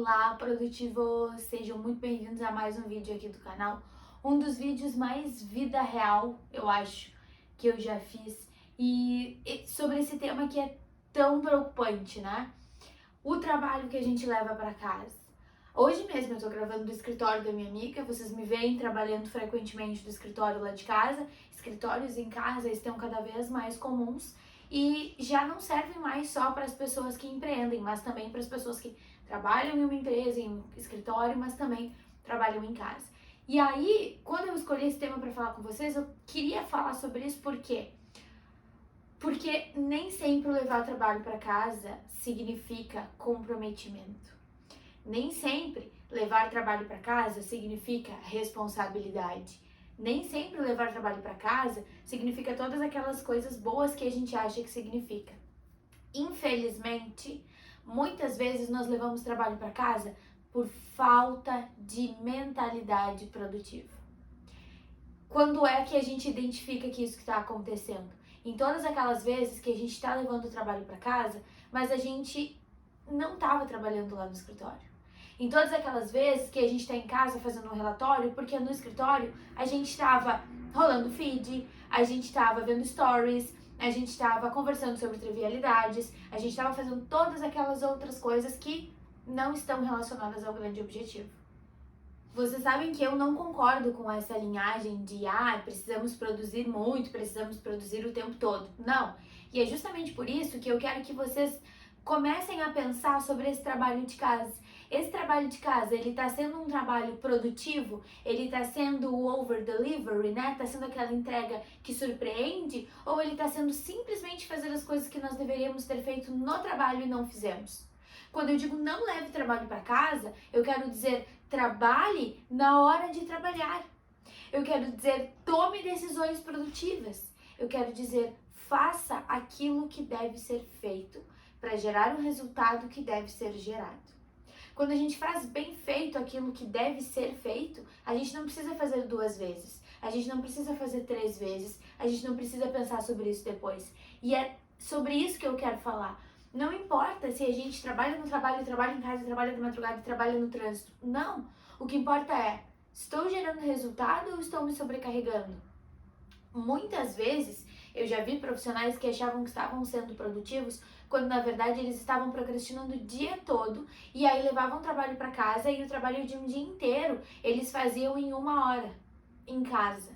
Olá, produtivos! Sejam muito bem-vindos a mais um vídeo aqui do canal. Um dos vídeos mais vida real, eu acho, que eu já fiz. E sobre esse tema que é tão preocupante, né? O trabalho que a gente leva para casa. Hoje mesmo eu tô gravando do escritório da minha amiga, vocês me veem trabalhando frequentemente do escritório lá de casa. Escritórios em casa estão cada vez mais comuns e já não servem mais só para as pessoas que empreendem, mas também para as pessoas que trabalham em uma empresa, em um escritório, mas também trabalham em casa. E aí, quando eu escolhi esse tema para falar com vocês, eu queria falar sobre isso porque nem sempre levar trabalho para casa significa comprometimento. Nem sempre levar trabalho para casa significa responsabilidade. Nem sempre levar trabalho para casa significa todas aquelas coisas boas que a gente acha que significa. Infelizmente, muitas vezes nós levamos trabalho para casa por falta de mentalidade produtiva. Quando é que a gente identifica que isso está acontecendo? Em todas aquelas vezes que a gente está levando o trabalho para casa, mas a gente não estava trabalhando lá no escritório. Em todas aquelas vezes que a gente está em casa fazendo um relatório, porque no escritório a gente estava rolando feed, a gente estava vendo stories, a gente estava conversando sobre trivialidades, a gente estava fazendo todas aquelas outras coisas que não estão relacionadas ao grande objetivo. Vocês sabem que eu não concordo com essa linhagem de precisamos produzir muito, precisamos produzir o tempo todo. Não. E é justamente por isso que eu quero que vocês comecem a pensar sobre esse trabalho de casa. Esse trabalho de casa, ele tá sendo um trabalho produtivo? Ele tá sendo o over-delivery, né? Tá sendo aquela entrega que surpreende? Ou ele tá sendo simplesmente fazer as coisas que nós deveríamos ter feito no trabalho e não fizemos? Quando eu digo não leve trabalho para casa, eu quero dizer trabalhe na hora de trabalhar. Eu quero dizer tome decisões produtivas. Eu quero dizer faça aquilo que deve ser feito para gerar o resultado que deve ser gerado. Quando a gente faz bem feito aquilo que deve ser feito, a gente não precisa fazer 2 vezes, a gente não precisa fazer 3 vezes, a gente não precisa pensar sobre isso depois. E é sobre isso que eu quero falar. Não importa se a gente trabalha no trabalho, trabalha em casa, trabalha de madrugada, trabalha no trânsito. Não. O que importa é, estou gerando resultado ou estou me sobrecarregando? Muitas vezes eu já vi profissionais que achavam que estavam sendo produtivos quando na verdade eles estavam procrastinando o dia todo e aí levavam o trabalho para casa e o trabalho de um dia inteiro eles faziam em 1 hora em casa.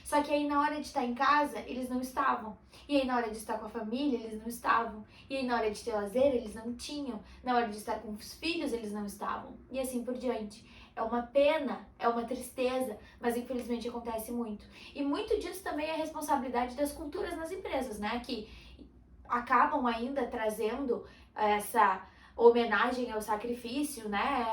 Só que aí na hora de estar em casa, eles não estavam. E aí na hora de estar com a família, eles não estavam. E aí na hora de ter lazer, eles não tinham. Na hora de estar com os filhos, eles não estavam. E assim por diante. É uma pena, é uma tristeza, mas infelizmente acontece muito. E muito disso também é responsabilidade das culturas nas empresas, né? Que acabam ainda trazendo essa homenagem ao sacrifício, né?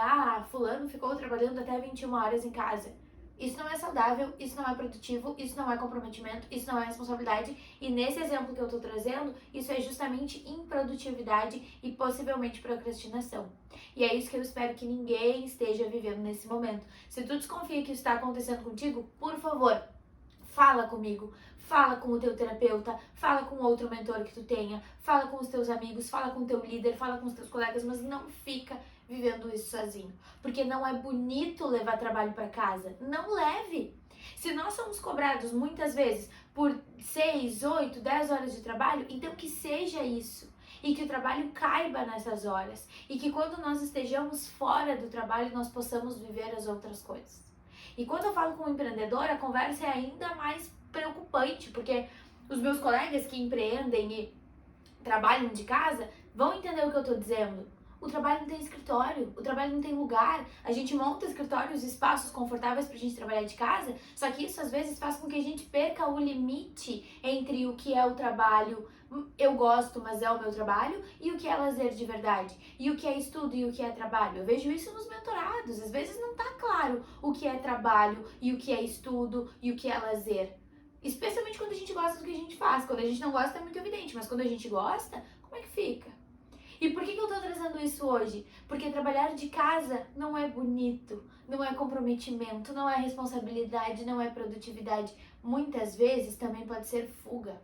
Fulano ficou trabalhando até 21 horas em casa. Isso não é saudável, isso não é produtivo, isso não é comprometimento, isso não é responsabilidade. E nesse exemplo que eu tô trazendo, isso é justamente improdutividade e possivelmente procrastinação. E é isso que eu espero que ninguém esteja vivendo nesse momento. Se tu desconfia que isso está acontecendo contigo, por favor, fala comigo, fala com o teu terapeuta, fala com outro mentor que tu tenha, fala com os teus amigos, fala com o teu líder, fala com os teus colegas, mas não fica vivendo isso sozinho. Porque não é bonito levar trabalho para casa. Não leve. Se nós somos cobrados muitas vezes por 6, 8, 10 horas de trabalho, então que seja isso. E que o trabalho caiba nessas horas. E que quando nós estejamos fora do trabalho, nós possamos viver as outras coisas. E quando eu falo com um empreendedor, a conversa é ainda mais preocupante, porque os meus colegas que empreendem e trabalham de casa vão entender o que eu tô dizendo. O trabalho não tem escritório, o trabalho não tem lugar. A gente monta escritórios, espaços confortáveis pra gente trabalhar de casa, só que isso às vezes faz com que a gente perca o limite entre o que é o trabalho, eu gosto, mas é o meu trabalho, e o que é lazer de verdade, e o que é estudo e o que é trabalho. Eu vejo isso nos mentorados, às vezes não tá claro o que é trabalho e o que é estudo e o que é lazer. Especialmente quando a gente gosta do que a gente faz. Quando a gente não gosta é muito evidente, mas quando a gente gosta, como é que fica? E por que eu tô trazendo isso hoje? Porque trabalhar de casa não é bonito, não é comprometimento, não é responsabilidade, não é produtividade. Muitas vezes também pode ser fuga.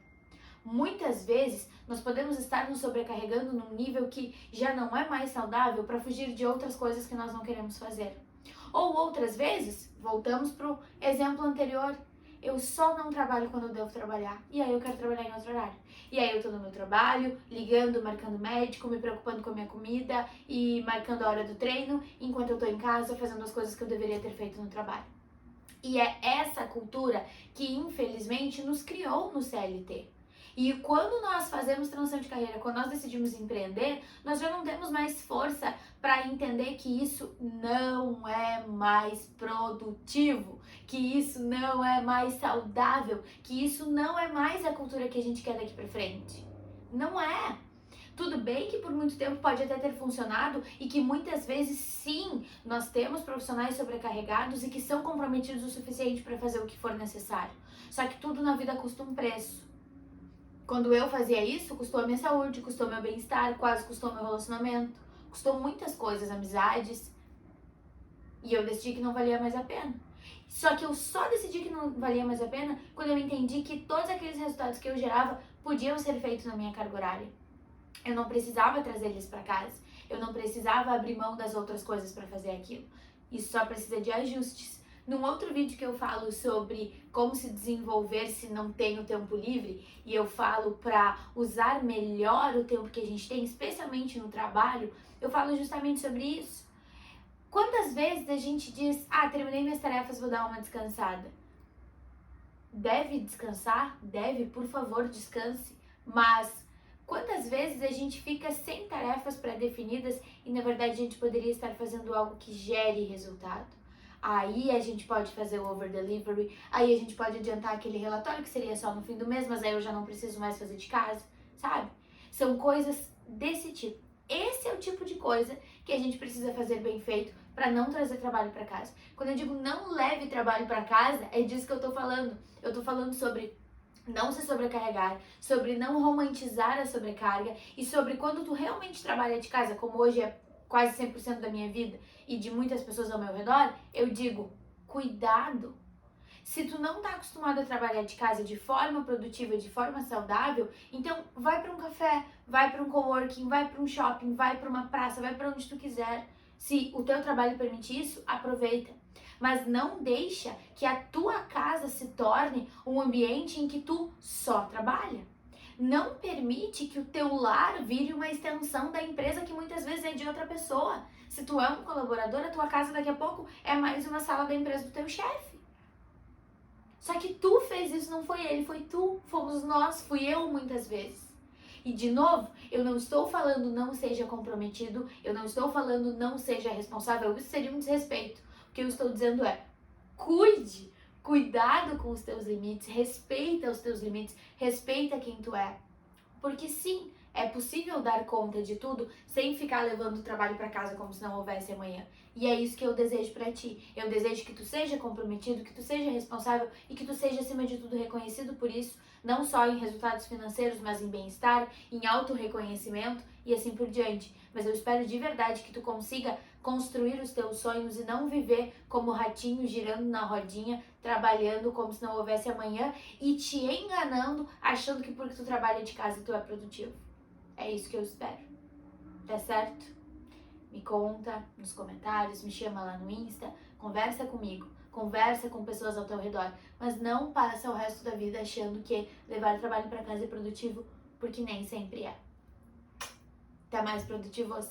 Muitas vezes, nós podemos estar nos sobrecarregando num nível que já não é mais saudável para fugir de outras coisas que nós não queremos fazer. Ou outras vezes, voltamos para o exemplo anterior, eu só não trabalho quando eu devo trabalhar, e aí eu quero trabalhar em outro horário. E aí eu tô no meu trabalho, ligando, marcando médico, me preocupando com a minha comida e marcando a hora do treino, enquanto eu tô em casa fazendo as coisas que eu deveria ter feito no trabalho. E é essa cultura que infelizmente nos criou no CLT. E quando nós fazemos transição de carreira, quando nós decidimos empreender, nós já não temos mais força para entender que isso não é mais produtivo, que isso não é mais saudável, que isso não é mais a cultura que a gente quer daqui para frente. Não é. Tudo bem que por muito tempo pode até ter funcionado e que muitas vezes sim, nós temos profissionais sobrecarregados e que são comprometidos o suficiente para fazer o que for necessário. Só que tudo na vida custa um preço. Quando eu fazia isso, custou a minha saúde, custou meu bem-estar, quase custou meu relacionamento, custou muitas coisas, amizades. E eu decidi que não valia mais a pena. Só que eu só decidi que não valia mais a pena quando eu entendi que todos aqueles resultados que eu gerava podiam ser feitos na minha carga horária. Eu não precisava trazer eles para casa. Eu não precisava abrir mão das outras coisas para fazer aquilo. Isso só precisa de ajustes. Num outro vídeo que eu falo sobre como se desenvolver se não tem o tempo livre, e eu falo para usar melhor o tempo que a gente tem, especialmente no trabalho, eu falo justamente sobre isso. Quantas vezes a gente diz, terminei minhas tarefas, vou dar uma descansada? Deve descansar? Deve, por favor, descanse. Mas quantas vezes a gente fica sem tarefas pré-definidas e na verdade a gente poderia estar fazendo algo que gere resultado? Aí a gente pode fazer o over delivery, aí a gente pode adiantar aquele relatório que seria só no fim do mês, mas aí eu já não preciso mais fazer de casa, sabe? São coisas desse tipo. Esse é o tipo de coisa que a gente precisa fazer bem feito para não trazer trabalho para casa. Quando eu digo não leve trabalho para casa, é disso que eu tô falando. Eu tô falando sobre não se sobrecarregar, sobre não romantizar a sobrecarga e sobre quando tu realmente trabalha de casa, como hoje é quase 100% da minha vida e de muitas pessoas ao meu redor, eu digo, cuidado. Se tu não tá acostumado a trabalhar de casa de forma produtiva, de forma saudável, então vai para um café, vai para um coworking, vai para um shopping, vai para uma praça, vai para onde tu quiser. Se o teu trabalho permite isso, aproveita. Mas não deixa que a tua casa se torne um ambiente em que tu só trabalha. Não permite que o teu lar vire uma extensão da empresa que muitas vezes é de outra pessoa. Se tu é um colaborador, a tua casa daqui a pouco é mais uma sala da empresa do teu chefe. Só que tu fez isso, não foi ele, foi tu, fomos nós, fui eu muitas vezes. E de novo, eu não estou falando não seja comprometido, eu não estou falando não seja responsável, isso seria um desrespeito. O que eu estou dizendo é, cuide, cuidado com os teus limites, respeita os teus limites, respeita quem tu é. Porque sim, é possível dar conta de tudo sem ficar levando o trabalho para casa como se não houvesse amanhã. E é isso que eu desejo para ti. Eu desejo que tu seja comprometido, que tu seja responsável e que tu seja, acima de tudo, reconhecido por isso, não só em resultados financeiros, mas em bem-estar, em auto-reconhecimento e assim por diante. Mas eu espero de verdade que tu consiga construir os teus sonhos e não viver como ratinho girando na rodinha, trabalhando como se não houvesse amanhã e te enganando, achando que porque tu trabalha de casa tu é produtivo. É isso que eu espero. Tá certo? Me conta nos comentários, me chama lá no Insta, conversa comigo, conversa com pessoas ao teu redor, mas não passa o resto da vida achando que levar o trabalho para casa é produtivo, porque nem sempre é. Até mais, produtivos!